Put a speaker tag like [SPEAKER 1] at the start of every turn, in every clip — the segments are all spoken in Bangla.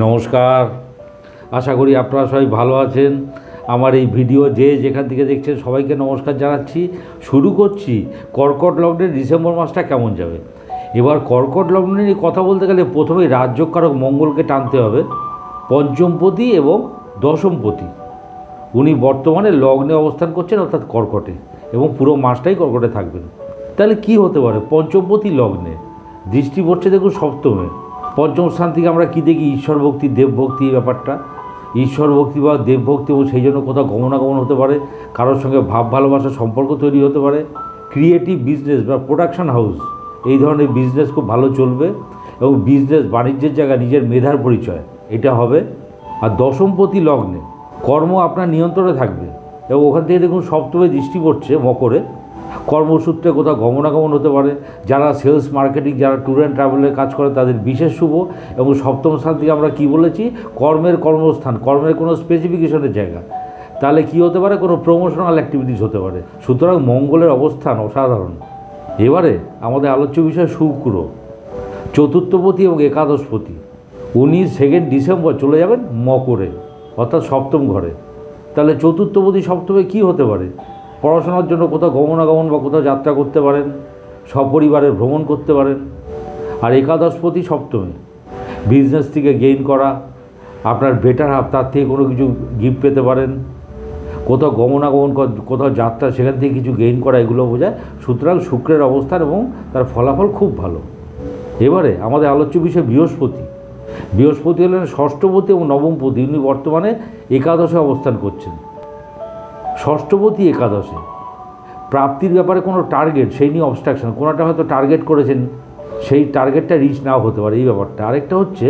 [SPEAKER 1] নমস্কার, আশা করি আপনারা সবাই ভালো আছেন। আমার এই ভিডিও যে যেখান থেকে দেখছেন সবাইকে নমস্কার জানাচ্ছি। শুরু করছি কর্কট লগ্নের ডিসেম্বর মাসটা কেমন যাবে। এবার কর্কট লগ্ন নিয়ে কথা বলতে গেলে প্রথমেই রাজযোগকারক মঙ্গলকে টানতে হবে, পঞ্চমপতি এবং দশমপতি। উনি বর্তমানে লগ্নে অবস্থান করছেন, অর্থাৎ কর্কটে, এবং পুরো মাসটাই কর্কটে থাকবেন। তাহলে কি হতে পারে? পঞ্চমপতি লগ্নে দৃষ্টি পড়ছে দেখুন সপ্তমে। পঞ্চম স্থান থেকে আমরা কী দেখি? ঈশ্বর ভক্তি, দেবভক্তি, এই ব্যাপারটা ঈশ্বর ভক্তি বা দেবভক্তি, এবং সেই জন্য কোথাও গমনাগমন হতে পারে, কারোর সঙ্গে ভাব ভালোবাসার সম্পর্ক তৈরি হতে পারে। ক্রিয়েটিভ বিজনেস বা প্রোডাকশন হাউস, এই ধরনের বিজনেস খুব ভালো চলবে, এবং বিজনেস বাণিজ্যের জায়গায় নিজের মেধার পরিচয় এটা হবে। আর দশমপতি লগ্নে কর্ম আপনার নিয়ন্ত্রণে থাকবে, এবং ওখান থেকে দেখুন সপ্তমে দৃষ্টি পড়ছে মকরে। কর্মসূত্রে কোথাও গমনাগমন হতে পারে। যারা সেলস মার্কেটিং, যারা ট্যুর অ্যান্ড ট্রাভেলের কাজ করে তাদের বিশেষ শুভ। এবং সপ্তম স্থান থেকে আমরা কি বলেছি? কর্মের কর্মস্থান, কর্মের কোনো স্পেসিফিকেশনের জায়গা। তাহলে কি হতে পারে? কোনো প্রমোশনাল অ্যাক্টিভিটিস হতে পারে। সুতরাং মঙ্গলের অবস্থান অসাধারণ। এবারে আমাদের আলোচ্য বিষয় শুক্র, চতুর্থপতি এবং একাদশপতি। উনি 2 ডিসেম্বর চলে যাবেন মকরে, অর্থাৎ সপ্তম ঘরে। তাহলে চতুর্থপতি সপ্তমে কি হতে পারে? পড়াশোনার জন্য কোথাও গমনাগমন বা কোথাও যাত্রা করতে পারেন, সপরিবারে ভ্রমণ করতে পারেন। আর একাদশপতি সপ্তমে বিজনেস থেকে গেইন করা, আপনার বেটার হাফ, তার থেকে কোনো কিছু গিফট পেতে পারেন। কোথাও গমনাগমন, কোথাও যাত্রা, সেখান থেকে কিছু গেইন করা, এগুলো বোঝায়। সুতরাং শুক্রের অবস্থান এবং তার ফলাফল খুব ভালো। এবারে আমাদের আলোচ্য বিষয় বৃহস্পতি। বৃহস্পতি হলেন ষষ্ঠপতি এবং নবমপতি। উনি বর্তমানে একাদশে অবস্থান করছেন। ষষ্ঠপতি একাদশে প্রাপ্তির ব্যাপারে কোনো টার্গেট, সেই নিয়ে অবস্ট্রাকশন, কোনোটা হয়তো টার্গেট করেছেন, সেই টার্গেটটা রিচ নাও হতে পারে, এই ব্যাপারটা। আরেকটা হচ্ছে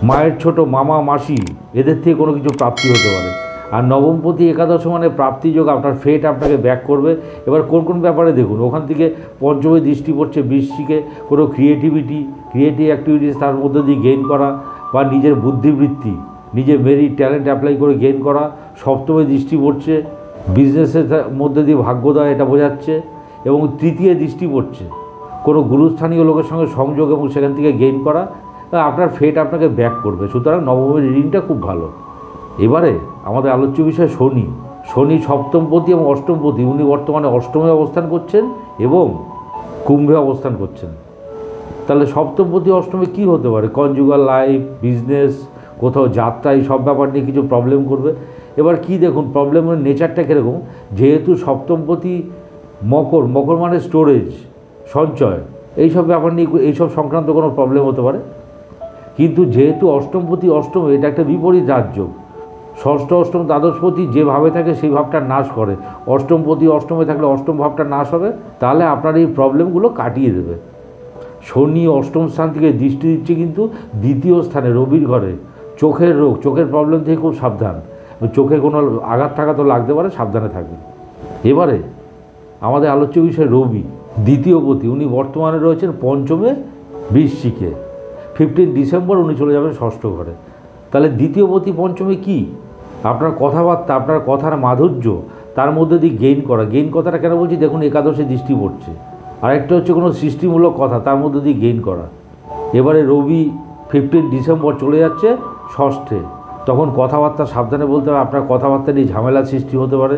[SPEAKER 1] মায়ের ছোট মামা মাসি, এদের থেকে কোনো কিছু প্রাপ্তি হতে পারে। আর নবমপতি একাদশ মানে প্রাপ্তিযোগ, আপনার ফেট আপনাকে ব্যাক করবে। এবার কোন কোন ব্যাপারে দেখুন, ওখান থেকে পঞ্চমে দৃষ্টি পড়ছে বৃশ্চিকে। কোনো ক্রিয়েটিভ অ্যাক্টিভিটিস তার মধ্যে দিয়ে গেইন করা, বা নিজের বুদ্ধিবৃত্তি, নিজের মেরিট ট্যালেন্ট অ্যাপ্লাই করে গেইন করা। সপ্তমে দৃষ্টি পড়ছে বিজনেসের মধ্যে দিয়ে ভাগ্যোদয়, এটা বোঝাচ্ছে। এবং তৃতীয় দৃষ্টি পড়ছে কোনো গুরুস্থানীয় লোকের সঙ্গে সংযোগ, এবং সেখান থেকে গেইন করা। আপনার ফেট আপনাকে ব্যাক করবে। সুতরাং নবমের রিডিংটা খুব ভালো। এবারে আমাদের আলোচ্য বিষয় শনি সপ্তমপতি এবং অষ্টমপতি। উনি বর্তমানে অষ্টমে অবস্থান করছেন এবং কুম্ভে অবস্থান করছেন। তাহলে সপ্তমপতি অষ্টমে কি হতে পারে? কনজুগাল লাইফ, বিজনেস, কোথাও যাত্রা, এই সব ব্যাপার নিয়ে কিছু প্রবলেম করবে। এবার কি দেখুন প্রবলেমের নেচারটা কীরকম। যেহেতু সপ্তমপতি মকর মানে স্টোরেজ, সঞ্চয়, এইসব ব্যাপার নিয়ে, এইসব সংক্রান্ত কোনো প্রবলেম হতে পারে। কিন্তু যেহেতু অষ্টমপতি অষ্টমে, এটা একটা বিপরীত রাজযোগ। ষষ্ঠ অষ্টম দ্বাদশপতি যে ভাবে থাকে সেই ভাবটা নাশ করে। অষ্টমপতি অষ্টমে থাকলে অষ্টম ভাবটা নাশ হবে, তাহলে আপনার এই প্রবলেমগুলো কাটিয়ে দেবে। শনি অষ্টম স্থান থেকে দৃষ্টি দিচ্ছে কিন্তু দ্বিতীয় স্থানে রবির ঘরে। চোখের রোগ, চোখের প্রবলেম থেকে খুব সাবধান। চোখে কোনো আঘাত তো লাগতে পারে, সাবধানে থাকবেন। এবারে আমাদের আলোচ্য বিষয় রবি, দ্বিতীয়পতি। উনি বর্তমানে রয়েছেন পঞ্চমে বৃশ্চিকে। 15 ডিসেম্বর উনি চলে যাবেন ষষ্ঠ ঘরে। তাহলে দ্বিতীয়পতি পঞ্চমে কি? আপনার কথাবার্তা, আপনার কথার মাধুর্য, তার মধ্যে দিয়ে গেইন কথাটা কেন বলছি? দেখুন একাদশে দৃষ্টি পড়ছে। আরেকটা হচ্ছে কোনো সৃষ্টিমূলক কথা, তার মধ্যে দিয়ে গেইন করা। এবারে রবি 15 ডিসেম্বর চলে যাচ্ছে ষষ্ঠে। তখন কথাবার্তা সাবধানে বলতে হবে। আপনার কথাবার্তা নিয়ে ঝামেলা সৃষ্টি হতে পারে।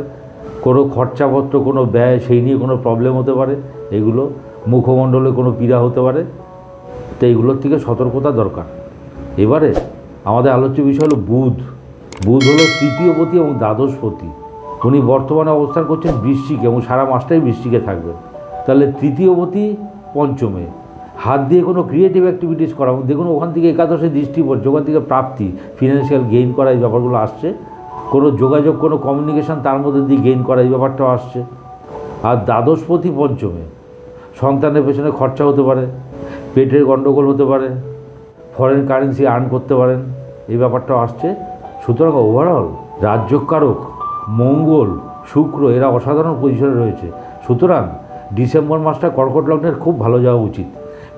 [SPEAKER 1] কোনো খরচাপত্র, কোনো ব্যয়, সেই নিয়ে কোনো প্রবলেম হতে পারে। এগুলো মুখমণ্ডলে কোনো পীড়া হতে পারে। তো এইগুলোর থেকে সতর্কতা দরকার। এবারে আমাদের আলোচ্য বিষয় হলো বুধ হলো তৃতীয়পতি এবং দ্বাদশপতি। উনি বর্তমানে অবস্থান করছেন বৃশ্চিকে, এবং সারা মাসটাই বৃশ্চিকে থাকবেন। তাহলে তৃতীয়পতি পঞ্চমে, হাত দিয়ে কোনো ক্রিয়েটিভ অ্যাক্টিভিটিস করা। দেখুন ওখান থেকে একাদশে দৃষ্টি পড়ছে, ওখান থেকে প্রাপ্তি, ফিনান্সিয়াল গেইন করা, এই ব্যাপারগুলো আসছে। কোনো যোগাযোগ, কোনো কমিউনিকেশান, তার মধ্যে দিয়ে গেইন করা, এই ব্যাপারটাও আসছে। আর দ্বাদশপতি পঞ্চমে সন্তানের পেছনে খরচা হতে পারে, পেটের গণ্ডগোল হতে পারে, ফরেন কারেন্সি আর্ন করতে পারেন, এই ব্যাপারটাও আসছে। সুতরাং ওভারঅল রাজযোগকারক মঙ্গল, শুক্র, এরা অসাধারণ পজিশনে রয়েছে। সুতরাং ডিসেম্বর মাসটা কর্কট লগ্নের খুব ভালো যাওয়া উচিত।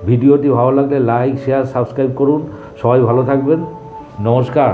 [SPEAKER 1] ভিডিওটি ভালো লাগলে লাইক, শেয়ার, সাবস্ক্রাইব করুন। সবাই ভালো থাকবেন। নমস্কার।